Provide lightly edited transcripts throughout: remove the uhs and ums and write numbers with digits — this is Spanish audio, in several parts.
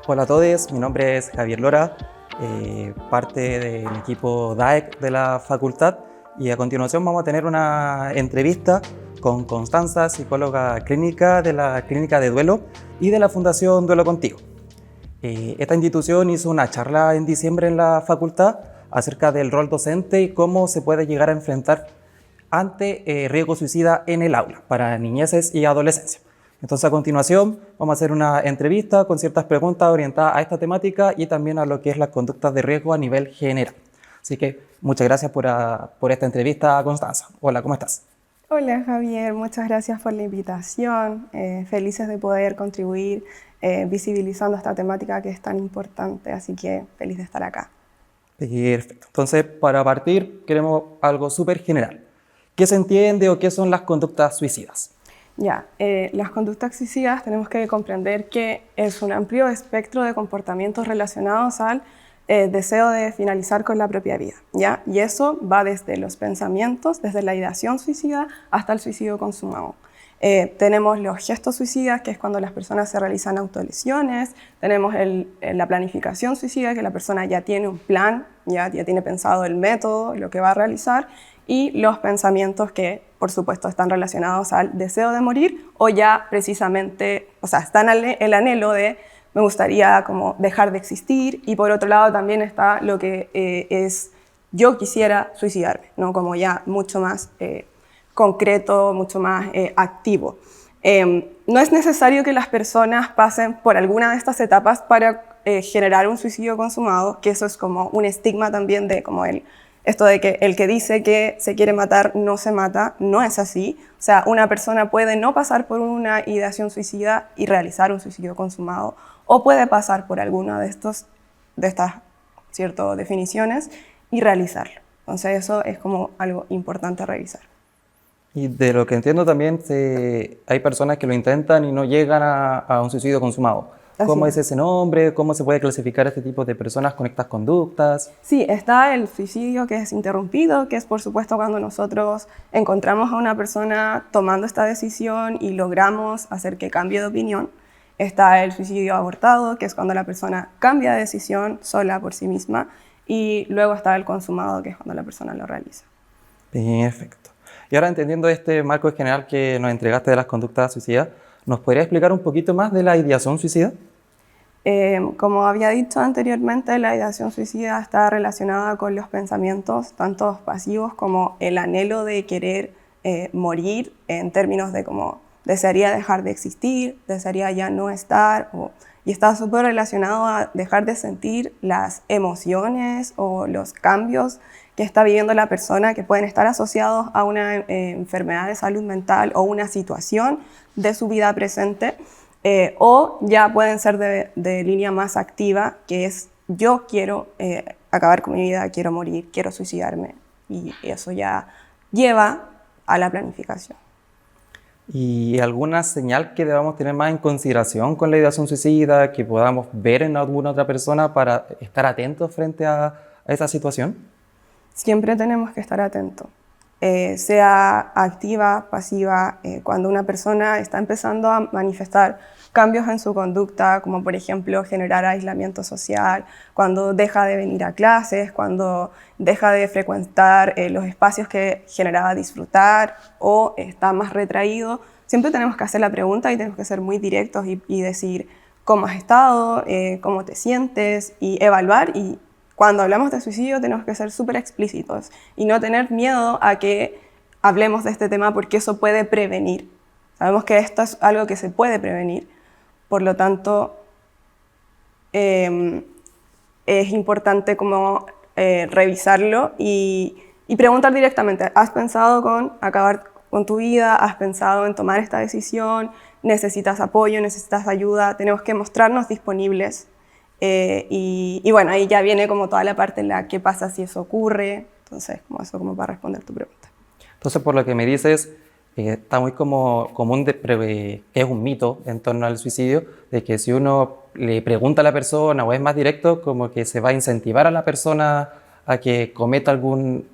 Hola a todos, mi nombre es Javier Lora, parte del equipo DAEC de la facultad, y a continuación vamos a tener una entrevista con Constanza, psicóloga clínica de la Clínica de Duelo y de la Fundación Duelo Contigo. Esta institución hizo una charla en diciembre en la facultad acerca del rol docente y cómo se puede llegar a enfrentar ante riesgo suicida en el aula para niñeces y adolescencia. Entonces, a continuación, vamos a hacer una entrevista con ciertas preguntas orientadas a esta temática y también a lo que es las conductas de riesgo a nivel general. Así que muchas gracias por esta entrevista, Constanza. Hola, ¿cómo estás? Hola Javier, muchas gracias por la invitación. Felices de poder contribuir visibilizando esta temática que es tan importante, así que feliz de estar acá. Perfecto. Entonces, para partir, queremos algo súper general. ¿Qué se entiende o qué son las conductas suicidas? Las conductas suicidas tenemos que comprender que es un amplio espectro de comportamientos relacionados al deseo de finalizar con la propia vida, ¿ya? Y eso va desde los pensamientos, desde la ideación suicida hasta el suicidio consumado. Tenemos los gestos suicidas, que es cuando las personas se realizan autolesiones. Tenemos la planificación suicida, que la persona ya tiene un plan, ya tiene pensado el método, lo que va a realizar. Y los pensamientos que, por supuesto, están relacionados al deseo de morir o ya precisamente, o sea, están el anhelo de me gustaría como dejar de existir, y por otro lado también está lo que es yo quisiera suicidarme, ¿no? Como ya mucho más concreto, mucho más activo. No es necesario que las personas pasen por alguna de estas etapas para generar un suicidio consumado, que eso es como un estigma también de como esto de que el que dice que se quiere matar no se mata. No es así. O sea, una persona puede no pasar por una ideación suicida y realizar un suicidio consumado, o puede pasar por alguna de estas definiciones y realizarlo. Entonces eso es como algo importante a revisar. Y de lo que entiendo también, hay personas que lo intentan y no llegan a un suicidio consumado. ¿Cómo es ese nombre? ¿Cómo se puede clasificar este tipo de personas con estas conductas? Sí, está el suicidio que es interrumpido, que es por supuesto cuando nosotros encontramos a una persona tomando esta decisión y logramos hacer que cambie de opinión. Está el suicidio abortado, que es cuando la persona cambia de decisión sola por sí misma. Y luego está el consumado, que es cuando la persona lo realiza. Perfecto. Y ahora, entendiendo este marco general que nos entregaste de las conductas suicidas, ¿nos podría explicar un poquito más de la ideación suicida? Como había dicho anteriormente, la ideación suicida está relacionada con los pensamientos, tanto pasivos como el anhelo de querer morir, en términos de como desearía dejar de existir, desearía ya no estar, y está súper relacionado a dejar de sentir las emociones o los cambios que está viviendo la persona, que pueden estar asociados a una enfermedad de salud mental o una situación de su vida presente, o ya pueden ser de línea más activa, que es yo quiero acabar con mi vida, quiero morir, quiero suicidarme, y eso ya lleva a la planificación. ¿Y alguna señal que debamos tener más en consideración con la ideación suicida, que podamos ver en alguna otra persona para estar atentos frente a esa situación? Siempre tenemos que estar atentos, sea activa, pasiva. Cuando una persona está empezando a manifestar cambios en su conducta, como por ejemplo generar aislamiento social, cuando deja de venir a clases, cuando deja de frecuentar los espacios que generaba disfrutar o está más retraído, siempre tenemos que hacer la pregunta y tenemos que ser muy directos y decir cómo has estado, cómo te sientes, y evaluar. Y cuando hablamos de suicidio tenemos que ser súper explícitos y no tener miedo a que hablemos de este tema, porque eso puede prevenir. Sabemos que esto es algo que se puede prevenir, por lo tanto es importante como revisarlo y preguntar directamente, ¿has pensado con acabar con tu vida? ¿Has pensado en tomar esta decisión? ¿Necesitas apoyo? ¿Necesitas ayuda? Tenemos que mostrarnos disponibles. Y bueno, ahí ya viene como toda la parte en la qué pasa si eso ocurre. Entonces, como eso como para responder tu pregunta. Entonces, por lo que me dices, está muy como común, que es un mito en torno al suicidio, de que si uno le pregunta a la persona o es más directo, como que se va a incentivar a la persona a que cometa algún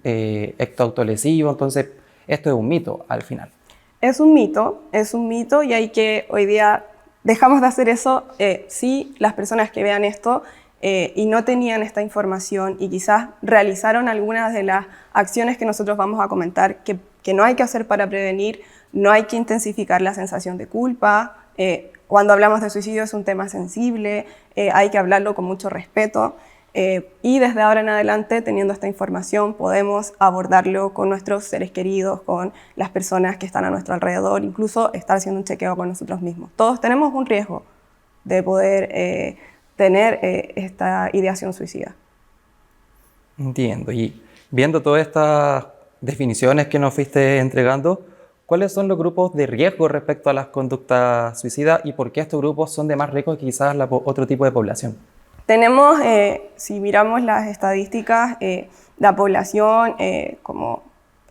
acto autolesivo. Entonces, esto es un mito al final. Es un mito y hay que hoy día dejamos de hacer eso si las personas que vean esto y no tenían esta información y quizás realizaron algunas de las acciones que nosotros vamos a comentar que no hay que hacer para prevenir, no hay que intensificar la sensación de culpa. Cuando hablamos de suicidio es un tema sensible, hay que hablarlo con mucho respeto. Y desde ahora en adelante, teniendo esta información, podemos abordarlo con nuestros seres queridos, con las personas que están a nuestro alrededor, incluso estar haciendo un chequeo con nosotros mismos. Todos tenemos un riesgo de poder tener esta ideación suicida. Entiendo. Y viendo todas estas definiciones que nos fuiste entregando, ¿cuáles son los grupos de riesgo respecto a las conductas suicidas y por qué estos grupos son de más riesgo que quizás otro tipo de población? Tenemos, si miramos las estadísticas, la población como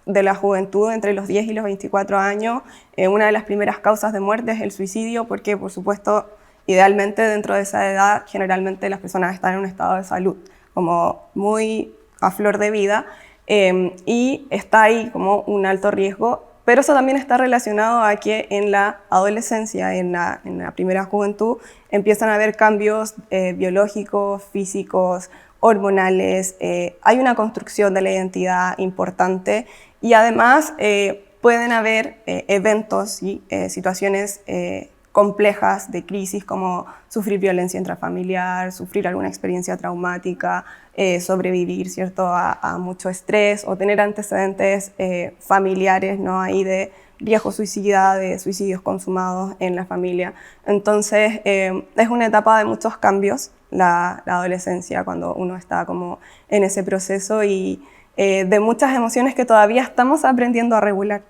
de la juventud entre los 10 y los 24 años, una de las primeras causas de muerte es el suicidio, porque por supuesto, idealmente dentro de esa edad, generalmente las personas están en un estado de salud como muy a flor de vida y está ahí como un alto riesgo. Pero eso también está relacionado a que en la adolescencia, en la primera juventud, empiezan a haber cambios biológicos, físicos, hormonales, hay una construcción de la identidad importante y además pueden haber eventos y situaciones complejas de crisis como sufrir violencia intrafamiliar, sufrir alguna experiencia traumática, sobrevivir, ¿cierto?, a mucho estrés o tener antecedentes familiares, ¿no?, ahí de riesgo suicida, de suicidios consumados en la familia. Entonces, es una etapa de muchos cambios, la adolescencia, cuando uno está como en ese proceso y de muchas emociones que todavía estamos aprendiendo a regular.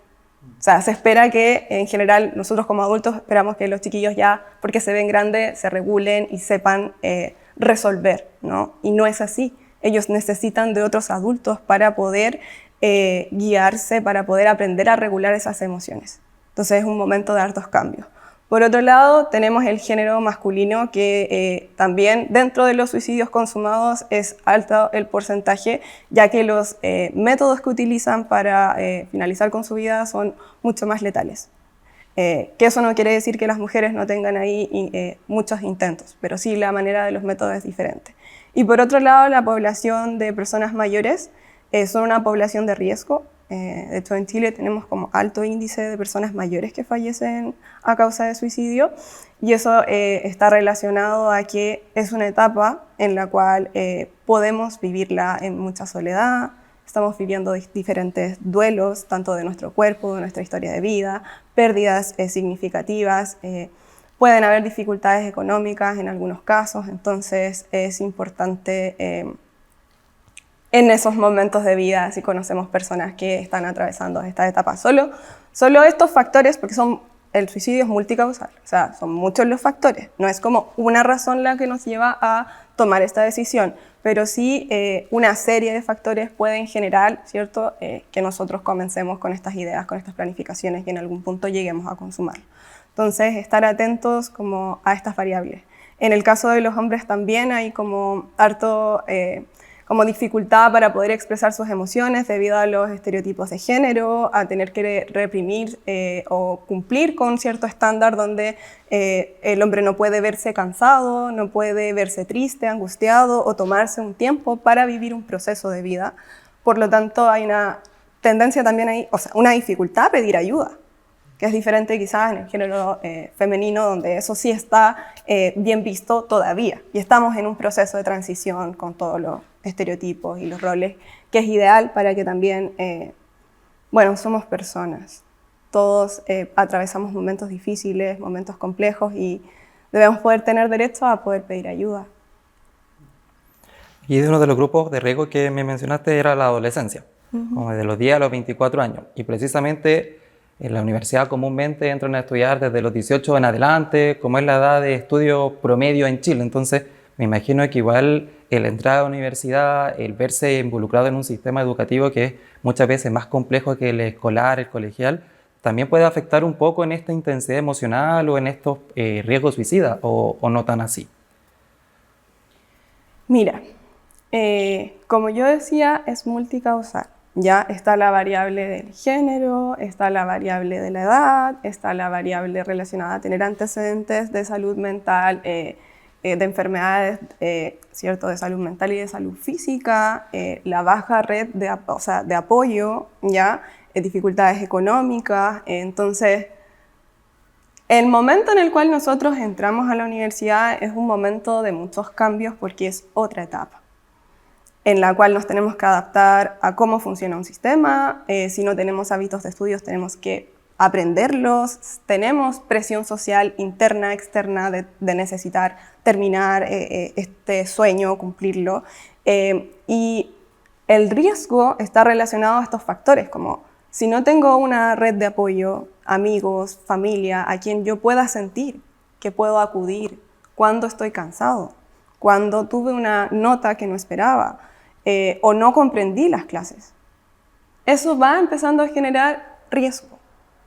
O sea, se espera que, en general, nosotros como adultos esperamos que los chiquillos ya, porque se ven grandes, se regulen y sepan resolver, ¿no? Y no es así. Ellos necesitan de otros adultos para poder guiarse, para poder aprender a regular esas emociones. Entonces es un momento de hartos cambios. Por otro lado, tenemos el género masculino que también dentro de los suicidios consumados es alto el porcentaje, ya que los métodos que utilizan para finalizar con su vida son mucho más letales. Que eso no quiere decir que las mujeres no tengan ahí muchos intentos, pero sí la manera de los métodos es diferente. Y por otro lado, la población de personas mayores son una población de riesgo. De hecho, en Chile tenemos como alto índice de personas mayores que fallecen a causa de suicidio y eso está relacionado a que es una etapa en la cual podemos vivirla en mucha soledad, estamos viviendo diferentes duelos, tanto de nuestro cuerpo, de nuestra historia de vida, pérdidas significativas, pueden haber dificultades económicas en algunos casos, entonces es importante en esos momentos de vida, si conocemos personas que están atravesando esta etapa. Solo estos factores, porque el suicidio es multicausal, o sea, son muchos los factores. No es como una razón la que nos lleva a tomar esta decisión, pero sí una serie de factores pueden generar, ¿cierto?, que nosotros comencemos con estas ideas, con estas planificaciones y en algún punto lleguemos a consumarlo. Entonces, estar atentos como a estas variables. En el caso de los hombres también hay como harto como dificultad para poder expresar sus emociones debido a los estereotipos de género, a tener que reprimir o cumplir con cierto estándar donde el hombre no puede verse cansado, no puede verse triste, angustiado o tomarse un tiempo para vivir un proceso de vida. Por lo tanto, hay una tendencia también ahí, o sea, una dificultad a pedir ayuda, que es diferente quizás en el género femenino, donde eso sí está bien visto todavía. Y estamos en un proceso de transición con todos los estereotipos y los roles, que es ideal para que también, bueno, somos personas. Todos atravesamos momentos difíciles, momentos complejos y debemos poder tener derecho a poder pedir ayuda. Y uno de los grupos de riesgo que me mencionaste era la adolescencia, como de los 10 a los 24 años. Y precisamente en la universidad comúnmente entran a estudiar desde los 18 en adelante, como es la edad de estudio promedio en Chile. Entonces, me imagino que igual el entrar a la universidad, el verse involucrado en un sistema educativo que es muchas veces más complejo que el escolar, el colegial, también puede afectar un poco en esta intensidad emocional o en estos riesgos suicidas, o no tan así. Mira, como yo decía, es multicausal, Ya está la variable del género, está la variable de la edad, está la variable relacionada a tener antecedentes de salud mental, de enfermedades, ¿cierto? De salud mental y de salud física, la baja red de apoyo, ¿ya? Dificultades económicas. Entonces, el momento en el cual nosotros entramos a la universidad es un momento de muchos cambios porque es otra etapa en la cual nos tenemos que adaptar a cómo funciona un sistema. Si no tenemos hábitos de estudios, tenemos que aprenderlos. Tenemos presión social interna, externa, de necesitar terminar este sueño, cumplirlo. Y el riesgo está relacionado a estos factores, como si no tengo una red de apoyo, amigos, familia, a quien yo pueda sentir que puedo acudir cuando estoy cansado, cuando tuve una nota que no esperaba, o no comprendí las clases. Eso va empezando a generar riesgo,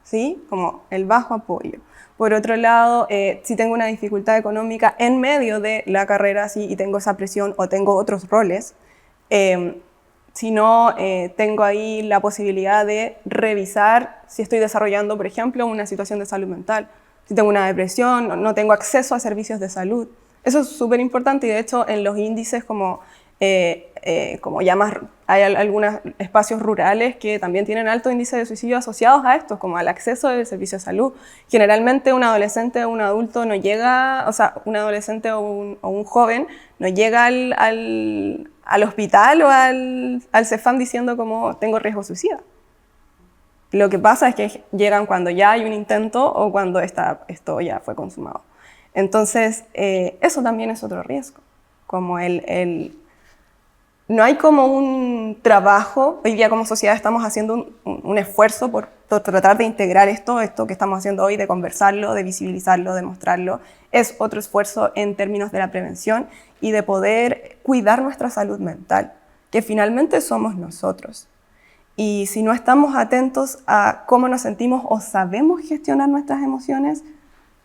¿sí? Como el bajo apoyo. Por otro lado, si tengo una dificultad económica en medio de la carrera, sí, y tengo esa presión o tengo otros roles, si no tengo ahí la posibilidad de revisar si estoy desarrollando, por ejemplo, una situación de salud mental, si tengo una depresión, no tengo acceso a servicios de salud. Eso es súper importante y de hecho en los índices como ya más, hay algunos espacios rurales que también tienen alto índice de suicidio asociados a esto, como al acceso del servicio de salud. Generalmente un adolescente o un adulto no llega, o sea, un adolescente o un joven no llega al hospital o al CEFAM diciendo como tengo riesgo suicida. Lo que pasa es que llegan cuando ya hay un intento o cuando esto ya fue consumado. Entonces, eso también es otro riesgo, como no hay como un trabajo, hoy día como sociedad estamos haciendo un esfuerzo por tratar de integrar esto que estamos haciendo hoy, de conversarlo, de visibilizarlo, de mostrarlo. Es otro esfuerzo en términos de la prevención y de poder cuidar nuestra salud mental, que finalmente somos nosotros. Y si no estamos atentos a cómo nos sentimos o sabemos gestionar nuestras emociones,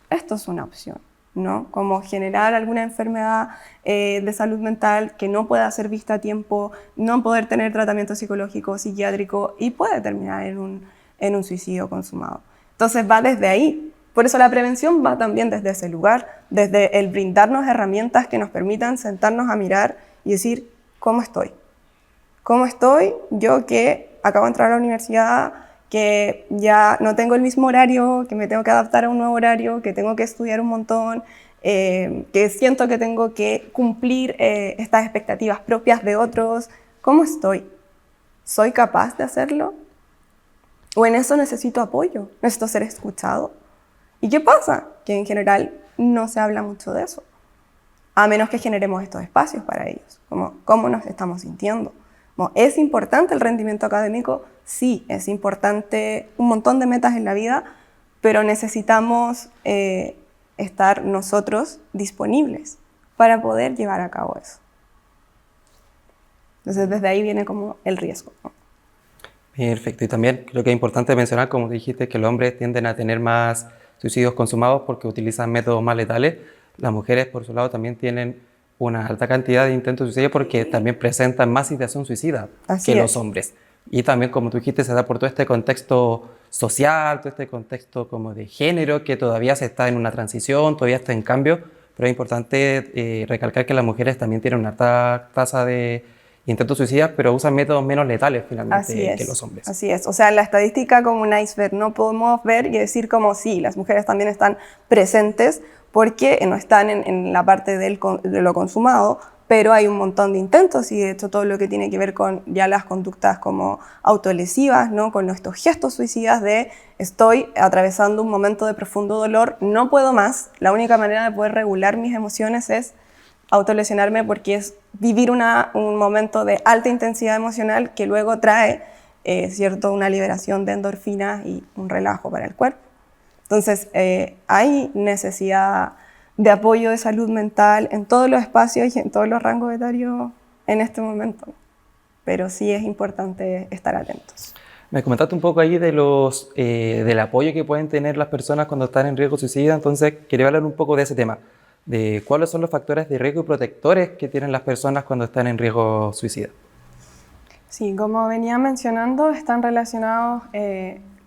esto es una opción, ¿no? Como generar alguna enfermedad de salud mental que no pueda ser vista a tiempo, no poder tener tratamiento psicológico, psiquiátrico y puede terminar en un suicidio consumado. Entonces va desde ahí. Por eso la prevención va también desde ese lugar, desde el brindarnos herramientas que nos permitan sentarnos a mirar y decir, ¿cómo estoy? ¿Cómo estoy? Yo que acabo de entrar a la universidad, que ya no tengo el mismo horario, que me tengo que adaptar a un nuevo horario, que tengo que estudiar un montón, que siento que tengo que cumplir estas expectativas propias de otros. ¿Cómo estoy? ¿Soy capaz de hacerlo? ¿O en eso necesito apoyo? ¿Necesito ser escuchado? ¿Y qué pasa? Que en general no se habla mucho de eso, a menos que generemos estos espacios para ellos, como cómo nos estamos sintiendo. ¿Es importante el rendimiento académico? Sí, es importante un montón de metas en la vida, pero necesitamos estar nosotros disponibles para poder llevar a cabo eso. Entonces, desde ahí viene como el riesgo, ¿no? Perfecto. Y también creo que es importante mencionar, como dijiste, que los hombres tienden a tener más suicidios consumados porque utilizan métodos más letales. Las mujeres, por su lado, también tienen una alta cantidad de intentos de suicidio porque también presentan más ideación suicida que los hombres. Y también, como tú dijiste, se da por todo este contexto social, todo este contexto como de género, que todavía se está en una transición, todavía está en cambio, pero es importante recalcar que las mujeres también tienen una alta tasa de intentos suicidas, pero usan métodos menos letales finalmente que los hombres. Así es, o sea, en la estadística como un iceberg no podemos ver y decir como sí, las mujeres también están presentes porque no están en la parte de lo consumado, pero hay un montón de intentos y de hecho todo lo que tiene que ver con ya las conductas como autolesivas, ¿no? Con estos gestos suicidas de estoy atravesando un momento de profundo dolor, no puedo más, la única manera de poder regular mis emociones es autolesionarme porque es vivir un momento de alta intensidad emocional que luego trae una liberación de endorfinas y un relajo para el cuerpo. Entonces, hay necesidad de apoyo de salud mental en todos los espacios y en todos los rangos etarios en este momento, pero sí es importante estar atentos. Me comentaste un poco ahí del apoyo que pueden tener las personas cuando están en riesgo suicida, entonces quería hablar un poco de ese tema, de cuáles son los factores de riesgo y protectores que tienen las personas cuando están en riesgo suicida. Sí, como venía mencionando, están relacionados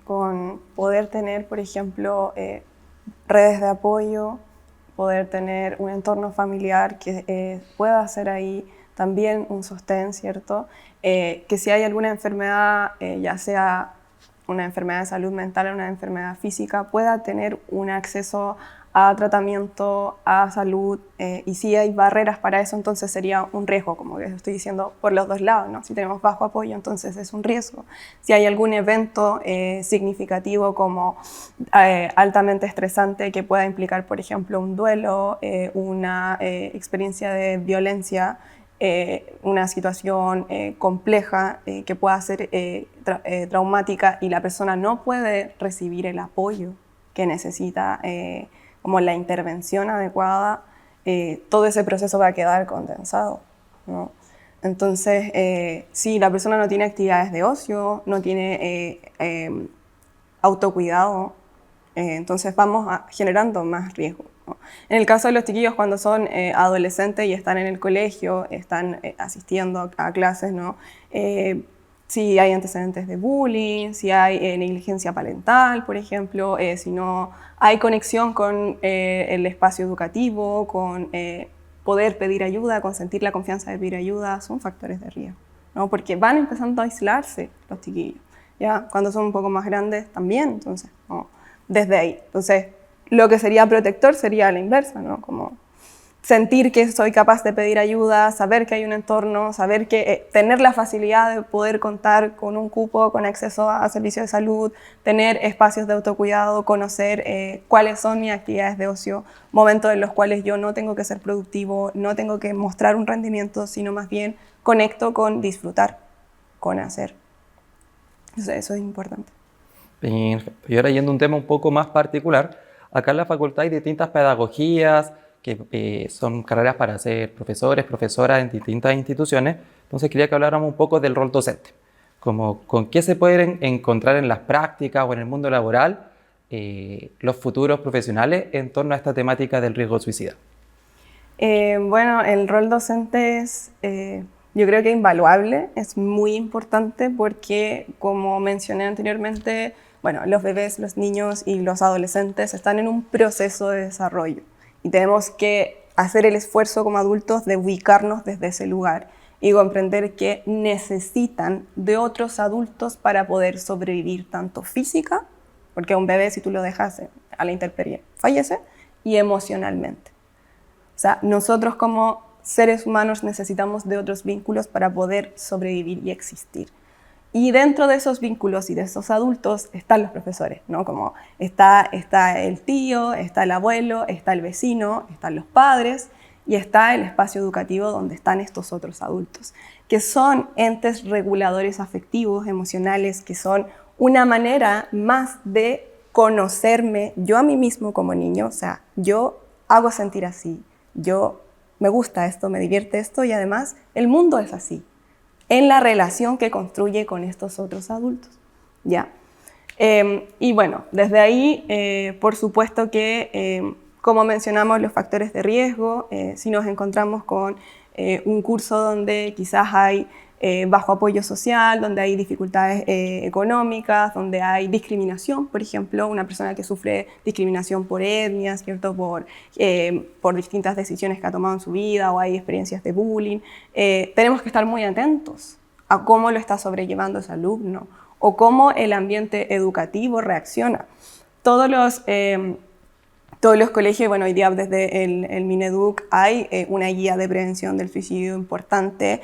con poder tener, por ejemplo, redes de apoyo, poder tener un entorno familiar que pueda ser ahí también un sostén, ¿cierto? Que si hay alguna enfermedad, ya sea una enfermedad de salud mental o una enfermedad física, pueda tener un acceso a tratamiento, a salud, y si hay barreras para eso, entonces sería un riesgo, como que estoy diciendo, por los dos lados, ¿no? Si tenemos bajo apoyo, entonces es un riesgo. Si hay algún evento significativo como altamente estresante que pueda implicar, por ejemplo, un duelo, una experiencia de violencia, una situación compleja que pueda ser traumática y la persona no puede recibir el apoyo que necesita, como la intervención adecuada, todo ese proceso va a quedar condensado, ¿no? Entonces, si la persona no tiene actividades de ocio, no tiene autocuidado, entonces vamos generando más riesgo, ¿no? En el caso de los chiquillos, cuando son adolescentes y están en el colegio, están asistiendo a clases, ¿no? Si hay antecedentes de bullying, si hay negligencia parental, por ejemplo, si no hay conexión con el espacio educativo, con poder pedir ayuda, con sentir la confianza de pedir ayuda, son factores de riesgo, ¿no? Porque van empezando a aislarse los chiquillos, ¿ya? Cuando son un poco más grandes también, entonces, ¿no? Desde ahí. Entonces, lo que sería protector sería a la inversa, ¿no? Como sentir que soy capaz de pedir ayuda, saber que hay un entorno, saber que tener la facilidad de poder contar con un cupo, con acceso a servicios de salud, tener espacios de autocuidado, conocer cuáles son mis actividades de ocio, momentos en los cuales yo no tengo que ser productivo, no tengo que mostrar un rendimiento, sino más bien conecto con disfrutar, con hacer. Entonces, eso es importante. Perfecto. Y ahora yendo a un tema un poco más particular, acá en la facultad hay distintas pedagogías que son carreras para ser profesores, profesoras en distintas instituciones. Entonces quería que habláramos un poco del rol docente, como con qué se pueden encontrar en las prácticas o en el mundo laboral los futuros profesionales en torno a esta temática del riesgo suicida. Bueno, el rol docente es, yo creo que invaluable, es muy importante porque, como mencioné anteriormente, bueno, los bebés, los niños y los adolescentes están en un proceso de desarrollo y tenemos que hacer el esfuerzo como adultos de ubicarnos desde ese lugar y comprender que necesitan de otros adultos para poder sobrevivir tanto física, porque un bebé si tú lo dejas a la intemperie fallece, y emocionalmente. O sea, nosotros como seres humanos necesitamos de otros vínculos para poder sobrevivir y existir. Y dentro de esos vínculos y de esos adultos están los profesores, ¿no? Como está el tío, está el abuelo, está el vecino, están los padres y está el espacio educativo donde están estos otros adultos, que son entes reguladores afectivos, emocionales, que son una manera más de conocerme yo a mí mismo como niño. O sea, yo hago sentir así, yo me gusta esto, me divierte esto y además el mundo es así, en la relación que construye con estos otros adultos, ¿ya? Y bueno, desde ahí, por supuesto que, como mencionamos, los factores de riesgo, si nos encontramos con un curso donde quizás hay bajo apoyo social, donde hay dificultades económicas, donde hay discriminación, por ejemplo, una persona que sufre discriminación por etnia, ¿cierto? Por distintas decisiones que ha tomado en su vida, o hay experiencias de bullying, tenemos que estar muy atentos a cómo lo está sobrellevando ese alumno o cómo el ambiente educativo reacciona. Todos los colegios, bueno, hoy día desde el Mineduc hay una guía de prevención del suicidio importante,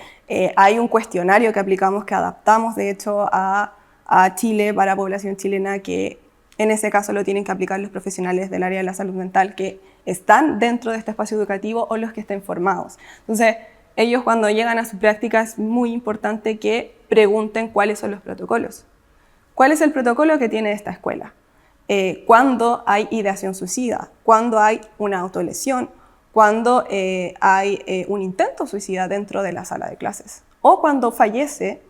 hay un cuestionario que aplicamos, que adaptamos de hecho a Chile para población chilena, que en ese caso lo tienen que aplicar los profesionales del área de la salud mental que están dentro de este espacio educativo o los que estén formados. Entonces, ellos cuando llegan a su práctica es muy importante que pregunten cuáles son los protocolos. ¿Cuál es el protocolo que tiene esta escuela? Cuando hay ideación suicida, cuando hay una autolesión, cuando hay un intento suicida dentro de la sala de clases o cuando fallece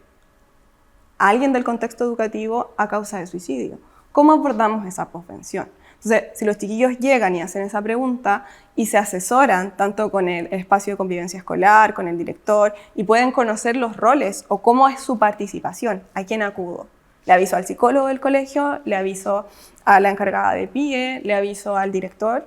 alguien del contexto educativo a causa de suicidio. ¿Cómo abordamos esa posvención? Entonces, si los chiquillos llegan y hacen esa pregunta y se asesoran tanto con el espacio de convivencia escolar, con el director, y pueden conocer los roles o cómo es su participación, a quién acudo. Le aviso al psicólogo del colegio, le aviso a la encargada de PIE, le aviso al director.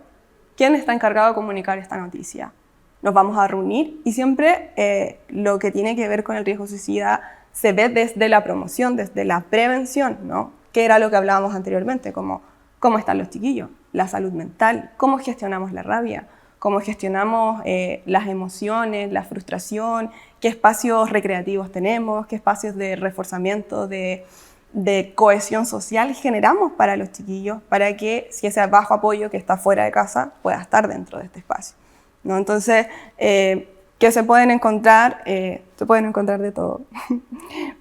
¿Quién está encargado de comunicar esta noticia? Nos vamos a reunir y siempre lo que tiene que ver con el riesgo suicida se ve desde la promoción, desde la prevención, ¿no? Que era lo que hablábamos anteriormente, como cómo están los chiquillos, la salud mental, cómo gestionamos la rabia, cómo gestionamos las emociones, la frustración, qué espacios recreativos tenemos, qué espacios de reforzamiento, de cohesión social generamos para los chiquillos, para que si ese bajo apoyo que está fuera de casa pueda estar dentro de este espacio, ¿no? Entonces, ¿qué se pueden encontrar? Se pueden encontrar de todo,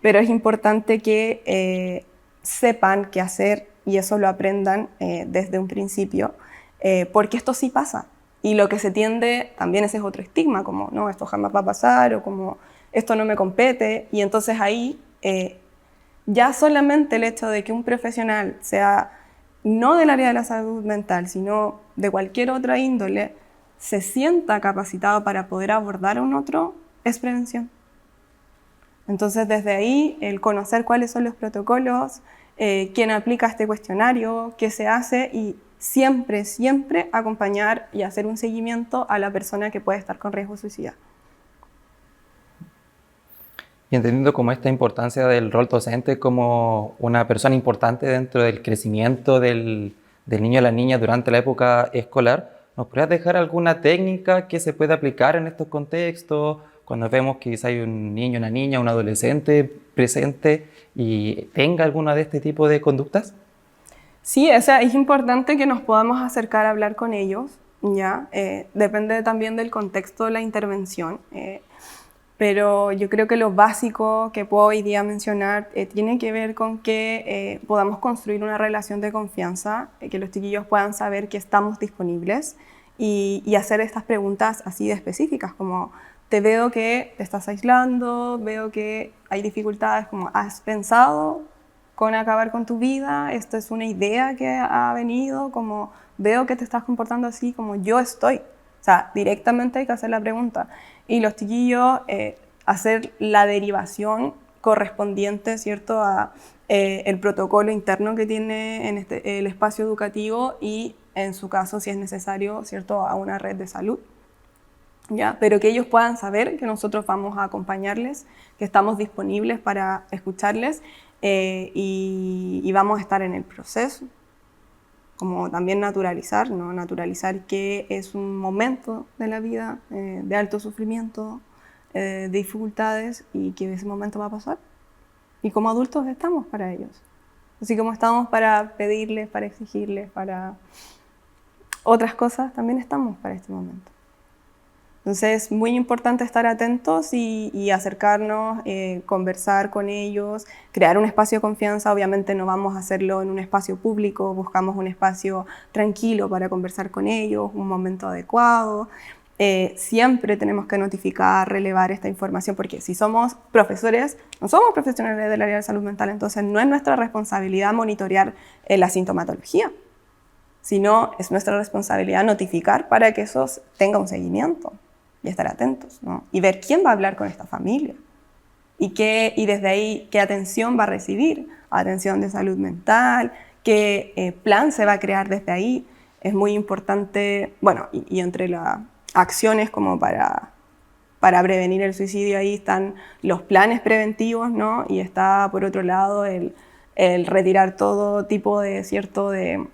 pero es importante que sepan qué hacer y eso lo aprendan desde un principio, porque esto sí pasa. Y lo que se tiende, también ese es otro estigma, como, no, esto jamás va a pasar, o como, esto no me compete, y entonces ahí ya solamente el hecho de que un profesional sea no del área de la salud mental, sino de cualquier otra índole, se sienta capacitado para poder abordar a un otro, es prevención. Entonces, desde ahí, el conocer cuáles son los protocolos, quién aplica este cuestionario, qué se hace y siempre, siempre acompañar y hacer un seguimiento a la persona que puede estar con riesgo suicida. Y entendiendo como esta importancia del rol docente como una persona importante dentro del crecimiento del niño o la niña durante la época escolar, ¿nos podrías dejar alguna técnica que se pueda aplicar en estos contextos? Cuando vemos que quizá hay un niño, una niña, un adolescente presente y tenga alguna de este tipo de conductas. Sí, o sea, es importante que nos podamos acercar a hablar con ellos, ¿ya? Depende también del contexto de la intervención. Pero yo creo que lo básico que puedo hoy día mencionar tiene que ver con que podamos construir una relación de confianza, que los chiquillos puedan saber que estamos disponibles y hacer estas preguntas así de específicas, como te veo que te estás aislando, veo que hay dificultades, como ¿has pensado con acabar con tu vida? ¿Esto es una idea que ha venido? Como veo que te estás comportando así, como yo estoy. O sea, directamente hay que hacer la pregunta. Y los chiquillos hacer la derivación correspondiente, ¿cierto?, a el protocolo interno que tiene en el espacio educativo y, en su caso, si es necesario, ¿cierto?, a una red de salud. ¿Ya? Pero que ellos puedan saber que nosotros vamos a acompañarles, que estamos disponibles para escucharles y vamos a estar en el proceso. Como también naturalizar, ¿no? Naturalizar que es un momento de la vida de alto sufrimiento, de dificultades y que ese momento va a pasar. Y como adultos estamos para ellos. Así como estamos para pedirles, para exigirles, para otras cosas, también estamos para este momento. Entonces es muy importante estar atentos y acercarnos, conversar con ellos, crear un espacio de confianza. Obviamente no vamos a hacerlo en un espacio público, buscamos un espacio tranquilo para conversar con ellos, un momento adecuado. Siempre tenemos que notificar, relevar esta información, porque si somos profesores, no somos profesionales del área de salud mental, entonces no es nuestra responsabilidad monitorear la sintomatología, sino es nuestra responsabilidad notificar para que eso tenga un seguimiento. Y estar atentos, ¿no? Y ver quién va a hablar con esta familia y desde ahí qué atención va a recibir, atención de salud mental, qué plan se va a crear desde ahí. Es muy importante, bueno, y entre las acciones como para prevenir el suicidio, ahí están los planes preventivos, ¿no? Y está por otro lado el retirar todo tipo de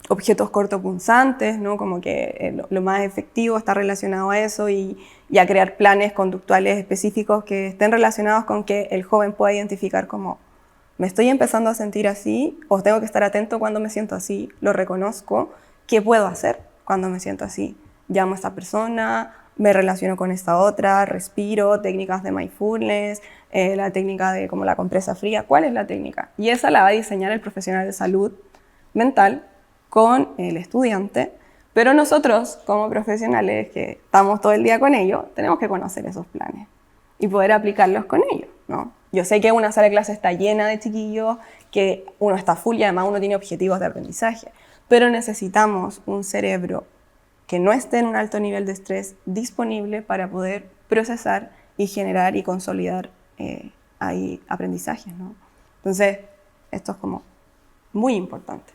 objetos cortopunzantes, ¿no? Como que lo más efectivo está relacionado a eso y a crear planes conductuales específicos que estén relacionados con que el joven pueda identificar como me estoy empezando a sentir así o tengo que estar atento cuando me siento así, lo reconozco, ¿qué puedo hacer cuando me siento así? Llamo a esta persona, me relaciono con esta otra, respiro, técnicas de mindfulness, la técnica de como la compresa fría, ¿cuál es la técnica? Y esa la va a diseñar el profesional de salud mental con el estudiante, pero nosotros como profesionales que estamos todo el día con ellos, tenemos que conocer esos planes y poder aplicarlos con ellos, ¿no? Yo sé que una sala de clase está llena de chiquillos, que uno está full y además uno tiene objetivos de aprendizaje. pero necesitamos un cerebro que no esté en un alto nivel de estrés disponible para poder procesar y generar y consolidar ahí aprendizajes, ¿no? Entonces, esto es como muy importante.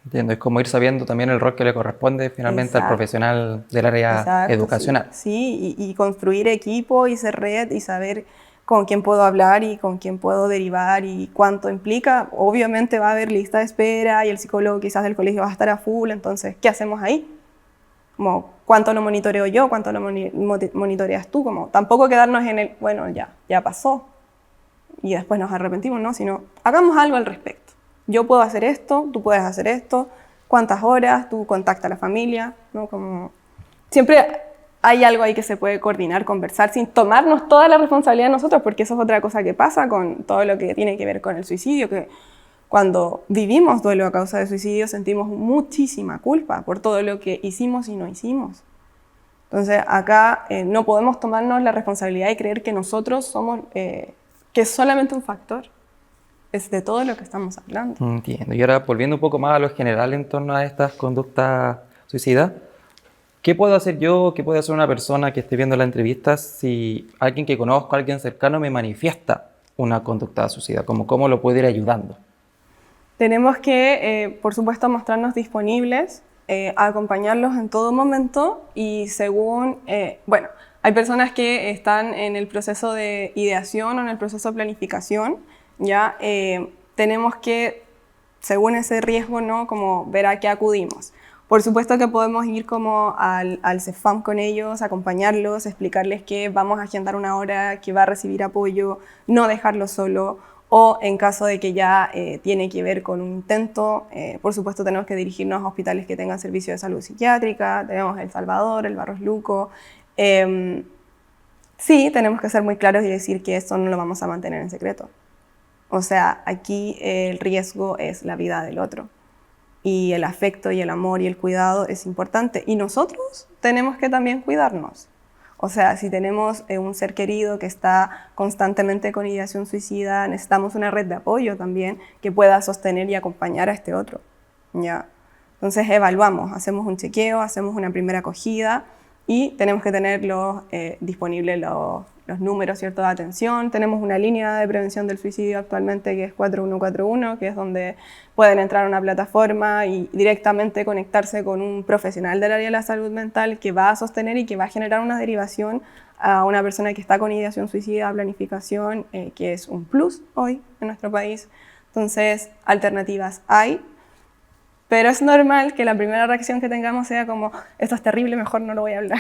Entiendo, es como ir sabiendo también el rol que le corresponde finalmente al profesional del área Exacto, educacional. Sí, y construir equipo y ser red y saber con quién puedo hablar y con quién puedo derivar y cuánto implica. Obviamente va a haber lista de espera y el psicólogo quizás del colegio va a estar a full, entonces, ¿qué hacemos ahí? Como, ¿cuánto lo monitoreo yo? ¿Cuánto lo monitoreas tú? Como, tampoco quedarnos en el, bueno, ya pasó y después nos arrepentimos, ¿no? Sino, hagamos algo al respecto. Yo puedo hacer esto, tú puedes hacer esto, cuántas horas, tú contacta a la familia, ¿no? Como, siempre hay algo ahí que se puede coordinar, conversar, sin tomarnos toda la responsabilidad nosotros, porque eso es otra cosa que pasa con todo lo que tiene que ver con el suicidio, que cuando vivimos duelo a causa de suicidio sentimos muchísima culpa por todo lo que hicimos y no hicimos. Entonces acá no podemos tomarnos la responsabilidad y creer que nosotros somos, que es solamente un factor. Es de todo lo que estamos hablando. Entiendo. Y ahora, volviendo un poco más a lo general en torno a estas conductas suicidas, ¿qué puedo hacer yo, qué puede hacer una persona que esté viendo la entrevista si alguien que conozco, alguien cercano me manifiesta una conducta suicida? ¿Cómo lo puedo ir ayudando? Tenemos que, por supuesto, mostrarnos disponibles, acompañarlos en todo momento y según, bueno, hay personas que están en el proceso de ideación o en el proceso de planificación, ya tenemos que, según ese riesgo, ¿no? Como ver a qué acudimos. Por supuesto que podemos ir como al CEFAM con ellos, acompañarlos, explicarles que vamos a agendar una hora, que va a recibir apoyo, no dejarlo solo, o en caso de que ya tiene que ver con un intento, por supuesto tenemos que dirigirnos a hospitales que tengan servicio de salud psiquiátrica, tenemos El Salvador, el Barros Luco. Sí, tenemos que ser muy claros y decir que esto no lo vamos a mantener en secreto. O sea, aquí el riesgo es la vida del otro y el afecto y el amor y el cuidado es importante y nosotros tenemos que también cuidarnos. O sea, si tenemos un ser querido que está constantemente con ideación suicida, necesitamos una red de apoyo también que pueda sostener y acompañar a este otro, ¿ya? Entonces evaluamos, hacemos un chequeo, hacemos una primera acogida y tenemos que tener disponibles los números, ¿cierto?, de atención. Tenemos una línea de prevención del suicidio actualmente que es 4141, que es donde pueden entrar a una plataforma y directamente conectarse con un profesional del área de la salud mental que va a sostener y que va a generar una derivación a una persona que está con ideación suicida, planificación, que es un plus hoy en nuestro país. Entonces, alternativas hay. Pero es normal que la primera reacción que tengamos sea como, esto es terrible, mejor no lo voy a hablar.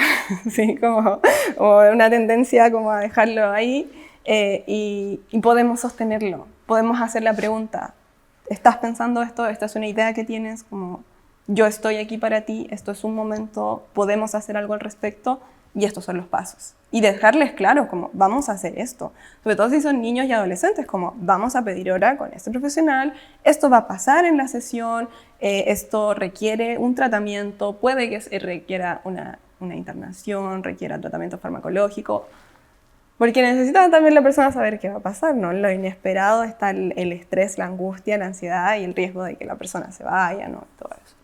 ¿Sí? Como una tendencia como a dejarlo ahí y podemos sostenerlo. Podemos hacer la pregunta, ¿estás pensando esto? ¿Esta es una idea que tienes? Como, yo estoy aquí para ti, esto es un momento, podemos hacer algo al respecto y estos son los pasos. Y dejarles claro, como, vamos a hacer esto. Sobre todo si son niños y adolescentes, como, vamos a pedir hora con este profesional, esto va a pasar en la sesión, esto requiere un tratamiento, puede que requiera una internación, requiera tratamiento farmacológico, porque necesita también la persona saber qué va a pasar, ¿no? En lo inesperado está el estrés, la angustia, la ansiedad y el riesgo de que la persona se vaya, ¿no? Todo eso.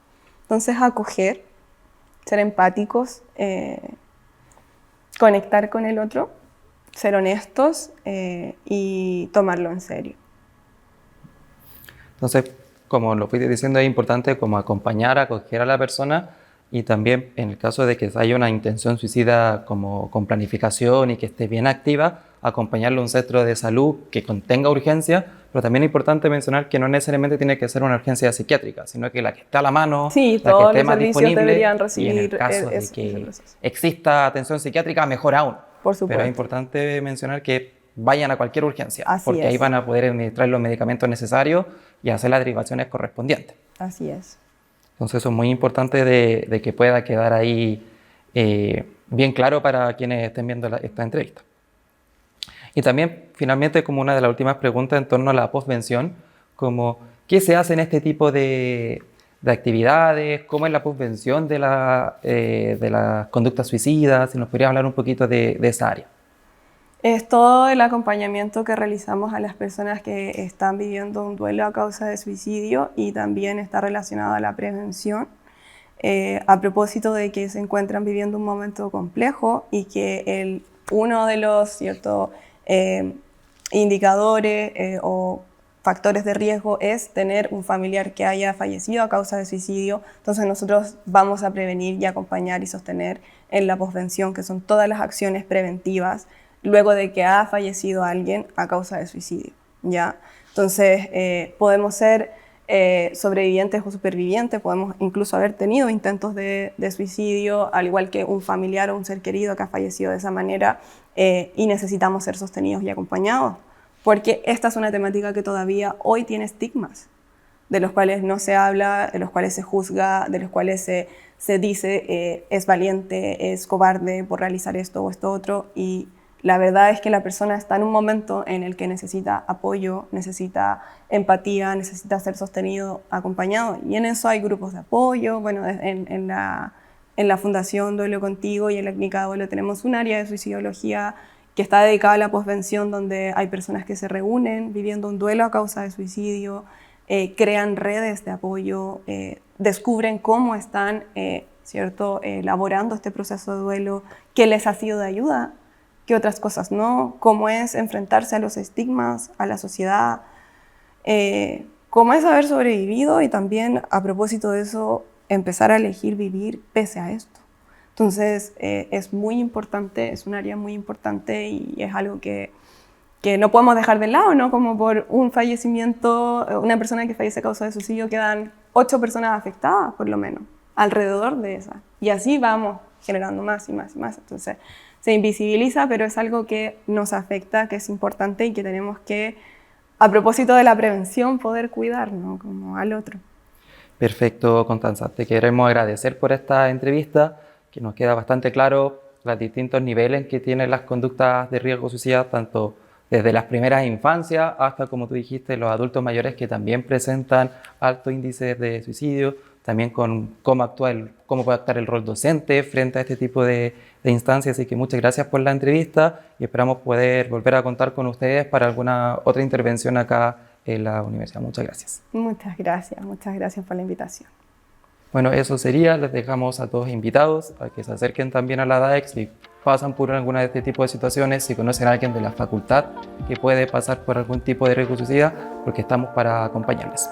Entonces, acoger, ser empáticos, conectar con el otro, ser honestos y tomarlo en serio. Entonces, como lo fui diciendo, es importante como acompañar, acoger a la persona y también en el caso de que haya una intención suicida como con planificación y que esté bien activa, acompañarlo a un centro de salud que contenga urgencia, pero también es importante mencionar que no necesariamente tiene que ser una urgencia psiquiátrica, sino que la que está a la mano, sí, la que esté más disponible, deberían recibir y en el caso de que exista atención psiquiátrica, mejor aún. Por supuesto. Pero es importante mencionar que vayan a cualquier urgencia, Así porque es. ahí van a poder administrar los medicamentos necesarios y hacer las derivaciones correspondientes. Así es. Entonces eso es muy importante de que pueda quedar ahí bien claro para quienes estén viendo esta entrevista. Y también, finalmente, como una de las últimas preguntas en torno a la postvención, como ¿qué se hace en este tipo de actividades? ¿Cómo es la postvención de las conductas suicidas? Si nos podría hablar un poquito de esa área. Es todo el acompañamiento que realizamos a las personas que están viviendo un duelo a causa de suicidio y también está relacionado a la prevención. A propósito de que se encuentran viviendo un momento complejo y que uno de los indicadores o factores de riesgo es tener un familiar que haya fallecido a causa de suicidio. Entonces nosotros vamos a prevenir y acompañar y sostener en la posvención, que son todas las acciones preventivas luego de que ha fallecido alguien a causa de suicidio, ¿ya? Entonces podemos ser sobrevivientes o supervivientes, podemos incluso haber tenido intentos de suicidio, al igual que un familiar o un ser querido que ha fallecido de esa manera, y necesitamos ser sostenidos y acompañados, porque esta es una temática que todavía hoy tiene estigmas, de los cuales no se habla, de los cuales se juzga, de los cuales se dice es valiente, es cobarde por realizar esto o esto otro, y la verdad es que la persona está en un momento en el que necesita apoyo, necesita empatía, necesita ser sostenido, acompañado. Y en eso hay grupos de apoyo. Bueno, en la Fundación Duelo Contigo y en la Clínica de Duelo tenemos un área de suicidología que está dedicada a la posvención, donde hay personas que se reúnen viviendo un duelo a causa de suicidio, crean redes de apoyo, descubren cómo están elaborando este proceso de duelo, qué les ha sido de ayuda, qué otras cosas no, cómo es enfrentarse a los estigmas, a la sociedad, cómo es haber sobrevivido y también, a propósito de eso, empezar a elegir vivir pese a esto. Entonces, es muy importante, es un área muy importante y es algo que no podemos dejar de lado, ¿no? Como por un fallecimiento, una persona que fallece a causa de suicidio, quedan 8 personas afectadas, por lo menos, alrededor de esa. Y así vamos generando más y más y más. Entonces, se invisibiliza, pero es algo que nos afecta, que es importante y que tenemos que, a propósito de la prevención, poder cuidar, ¿no? Como al otro. Perfecto, Constanza. Te queremos agradecer por esta entrevista, que nos queda bastante claro los distintos niveles que tienen las conductas de riesgo suicida, tanto desde las primeras infancias hasta, como tú dijiste, los adultos mayores que también presentan altos índices de suicidio, también con cómo puede actuar el rol docente frente a este tipo de instancias. Así que muchas gracias por la entrevista y esperamos poder volver a contar con ustedes para alguna otra intervención acá en la universidad. Muchas gracias. Muchas gracias por la invitación. Bueno, eso sería. Les dejamos a todos invitados a que se acerquen también a la DAEC si pasan por alguna de este tipo de situaciones, si conocen a alguien de la facultad que puede pasar por algún tipo de riesgo suicida, porque estamos para acompañarles.